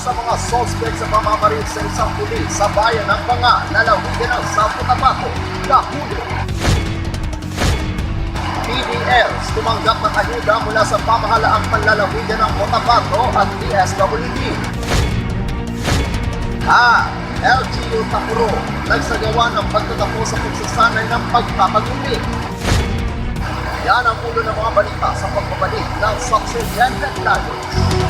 sa mga suspect sa pamamaril sa isang pulis sa bayan ng Banga, lalawigan ng South Cotabato, nahuli. PDLs tumanggap ng ayuda mula sa pamahalaang panlalawigan ng Cotabato at DSWD. LGU Takuro nagsagawa ng pagtatapos sa pagsasanay ng pagpapaguli. Yan ang ulo ng mga balita sa pagbabalik ng Succession Headlines.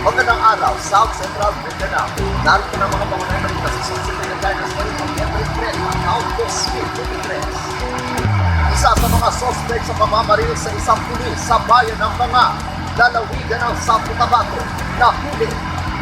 Magandang araw, South Central Mindanao. Narito na mga pangunahing balita sa Succession Headlines ngayong Nobyembre 3, taong 2023. Isa sa mga suspect sa pamamaril sa isang pulis sa bayan ng Banga, lalawigan ng South Cotabato, nahuli.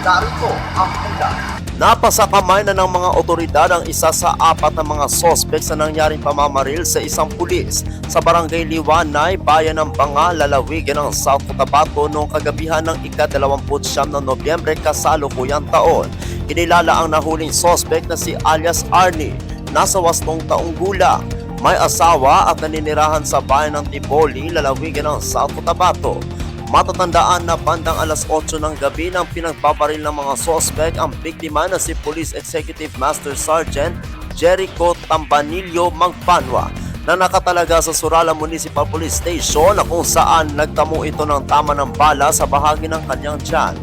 Narito ang tanda. Napasakamay na ng mga otoridad ang isa sa apat na mga sospek sa nangyaring pamamaril sa isang pulis sa barangay Liwanay, bayan ng Banga, lalawigan ng South Cotabato noong kagabihan ng ika-29 ng Nobyembre kasalukuyang taon. Kinilala ang nahuling sospek na si alias Arnie, nasa 8 taong gulang, may asawa at naninirahan sa bayan ng Tiboli, lalawigan ng South Cotabato. Matatandaan na bandang alas 8 ng gabi nang pinagbabaril ng mga sospek ang biktima na si Police Executive Master Sergeant Jericho Tambanillo Magpanwa na nakatalaga sa Surala Municipal Police Station na kung saan nagtamo ito ng tama ng bala sa bahagi ng kanyang tiyan.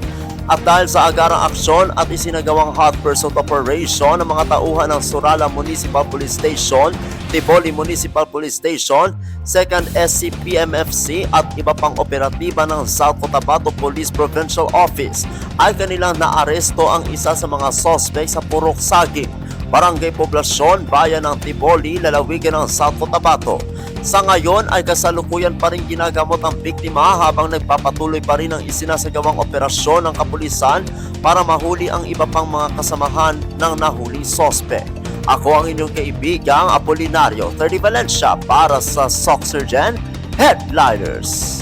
At dahil sa agarang aksyon at isinagawang hot pursuit operation ng mga tauhan ng Surala Municipal Police Station, Tiboli Municipal Police Station, 2nd SCPMFC at iba pang operatiba ng South Cotabato Police Provincial Office ay kanilang naaresto ang isa sa mga suspect sa Purok Saging, Barangay Poblasyon, bayan ng Tiboli, lalawigan ng South Cotabato. Sa ngayon ay kasalukuyan pa rin ginagamot ang biktima habang nagpapatuloy pa rin ang isinasagawang operasyon ng kapulisan para mahuli ang iba pang mga kasamahan ng nahuling sospek. Ako ang inyong kaibigang Apolinario 30 Valencia para sa Succession Headliners.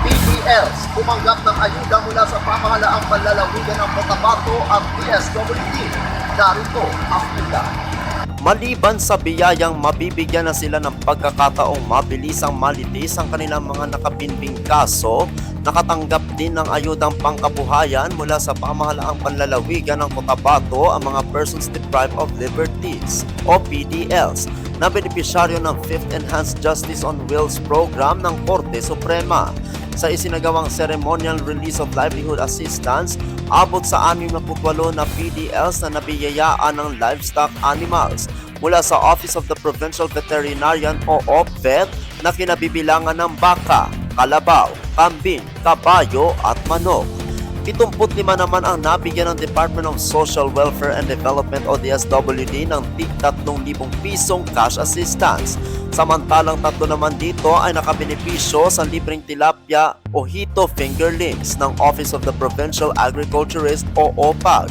PDLs tumanggap ng ayuda mula sa pamahalaang panlalawigan ng Cotabato at DSWD. Narito ang tanda. Maliban sa biyayang mabibigyan na sila ng pagkakataong mabilisang malitis ang kanilang mga nakabinbing kaso, nakatanggap din ng ayudang pangkabuhayan mula sa pamahalaang panlalawigan ng Cotabato ang mga persons deprived of liberties o PDLs na benepisyaryo ng 5th Enhanced Justice on Wheels program ng Korte Suprema. Sa isinagawang ceremonial release of livelihood assistance, abot sa 68 na PDLs na nabiyayaan ng livestock animals mula sa Office of the Provincial Veterinarian o OPVET na kinabibilangan ng baka, kalabaw, kambing, kabayo at manok. 75 naman ang nabigyan ng Department of Social Welfare and Development o DSWD ng tig 3,000 pisong cash assistance. Samantalang 3 naman dito ay nakabenepisyo sa libreng tilapia o hito fingerlings ng Office of the Provincial Agriculturist o OPAG.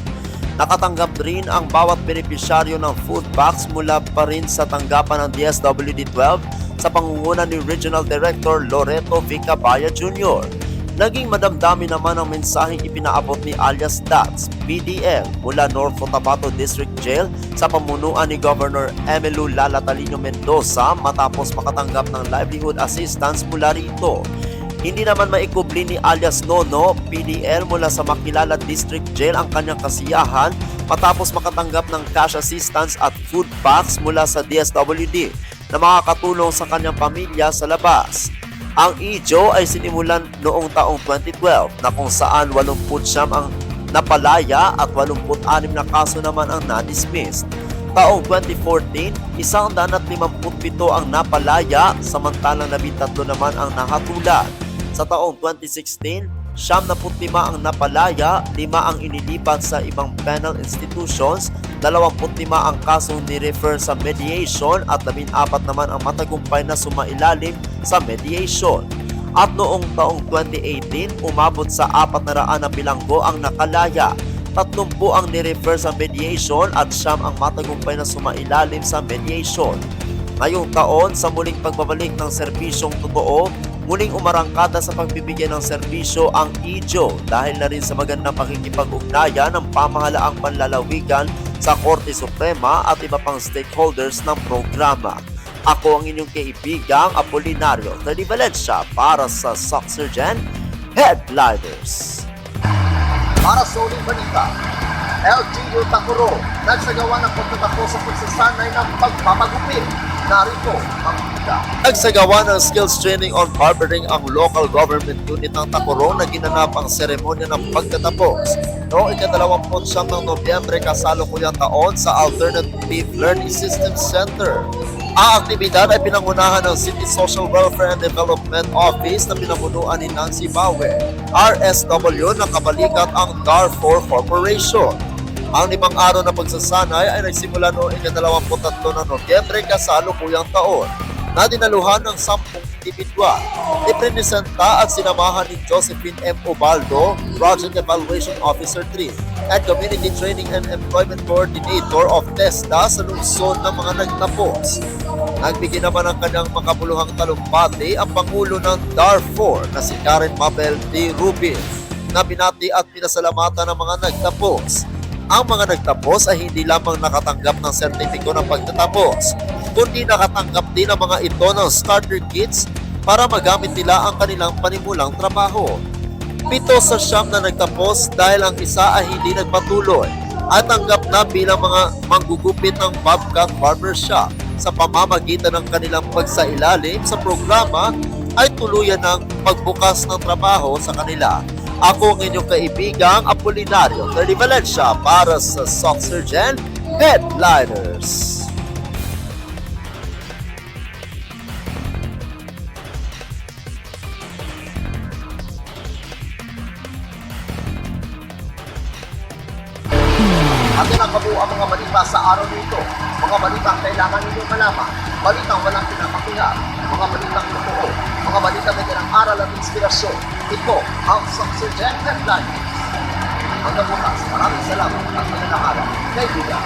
Nakatanggap rin ang bawat benepisyaryo ng food box mula pa rin sa tanggapan ng DSWD 12 sa pangunguna ni Regional Director Loreto Vicabaya Jr. Naging madamdami naman ang mensaheng ipinaabot ni alias Dats, PDL, mula North Cotabato District Jail sa pamunuan ni Governor Emelu Lalatalino Mendoza matapos makatanggap ng livelihood assistance mula rito. Hindi naman maikubli ni alias Nono PDL mula sa Makilala District Jail ang kanyang kasiyahan matapos makatanggap ng cash assistance at food packs mula sa DSWD na makakatulong sa kanyang pamilya sa labas. Ang EJO ay sinimulan noong taong 2012 na kung saan 89 ang napalaya at 86 na kaso naman ang na-dismissed. Taong 2014, 157 ang napalaya samantalang 13 naman ang nahatulan. Sa taong 2016, 75 ang napalaya, 5 ang inilipat sa ibang penal institutions, 25 ang kasong ni-refer sa mediation at 14 naman ang matagumpay na sumailalim sa mediation. At noong taong 2018, umabot sa 400 na bilanggo ang nakalaya, 30 ang ni-refer sa mediation at 9 ang matagumpay na sumailalim sa mediation. Ngayong taon, sa muling pagbabalik ng serbisyong totoo, muling umarangkada sa pagbibigay ng serbisyo ang EJO dahil na rin sa magandang pakikipag-ugnayan ng pamahalaang panlalawigan sa Korte Suprema at iba pang stakeholders ng programa. Ako ang inyong kaibigang Apolinario Tony Valencia para sa Soxergen Headliners. Para sa uling balita, LGU Takuro nagsagawa ng pagtatapos sa pagsasanay ng pagpapagupit. Narito ang bida. Nagsagawa ng skills training on barbering ang local government unit ng Takuro na ginanap ang seremonya ng pagtatapos noong ika-29 ng Nobyembre kasalukuyang taon sa Alternative Learning System Center. Ang aktibidad ay pinangunahan ng City Social Welfare and Development Office na pinamunuan ni Nancy Baue, RSW na kabalikat ang Darfur Corporation. Ang 5 araw na pagsasanay ay nagsimula noong ika-23 ng Nobyembre kasalukuyang taon na dinaluhan ng 10 individual. Iprenesenta at sinamahan ni Josephine M. Ubaldo, Project Evaluation Officer 3 at Community Training and Employment Coordinator of TESDA sa lungsod ng mga nagtapos. Nagbigay naman ng kanyang makabuluhang talumpati ang Pangulo ng Darfur na si Karen Mabel D. Rubin na binati at pinasalamatan ng mga nagtapos. Ang mga nagtapos ay hindi lamang nakatanggap ng sertipiko ng pagtatapos, kundi nakatanggap din ang mga ito ng starter kits para magamit nila ang kanilang panimulang trabaho. 7 sa 9 na nagtapos dahil ang isa ay hindi nagpatuloy at tanggap na bilang mga manggugupit ng Bobcat Barbershop. Sa pamamagitan ng kanilang pagsailalim sa programa ay tuluyan ng pagbukas ng trabaho sa kanila. Ako ang inyong kaibigang Apolinario Tony Valencia para sa Soxergen Headliners. Atin ang kabuo ang mga balita sa araw nito. Mga balitang kailangan ninyong malaman. Balitang walang pinapakihan. Mga balitang totoo. Mga balitang may aral at inspirasyon. Ito ang Soxergen Headlines. Hanggang bukas, maraming salamat at magandang araw. Kaibigan.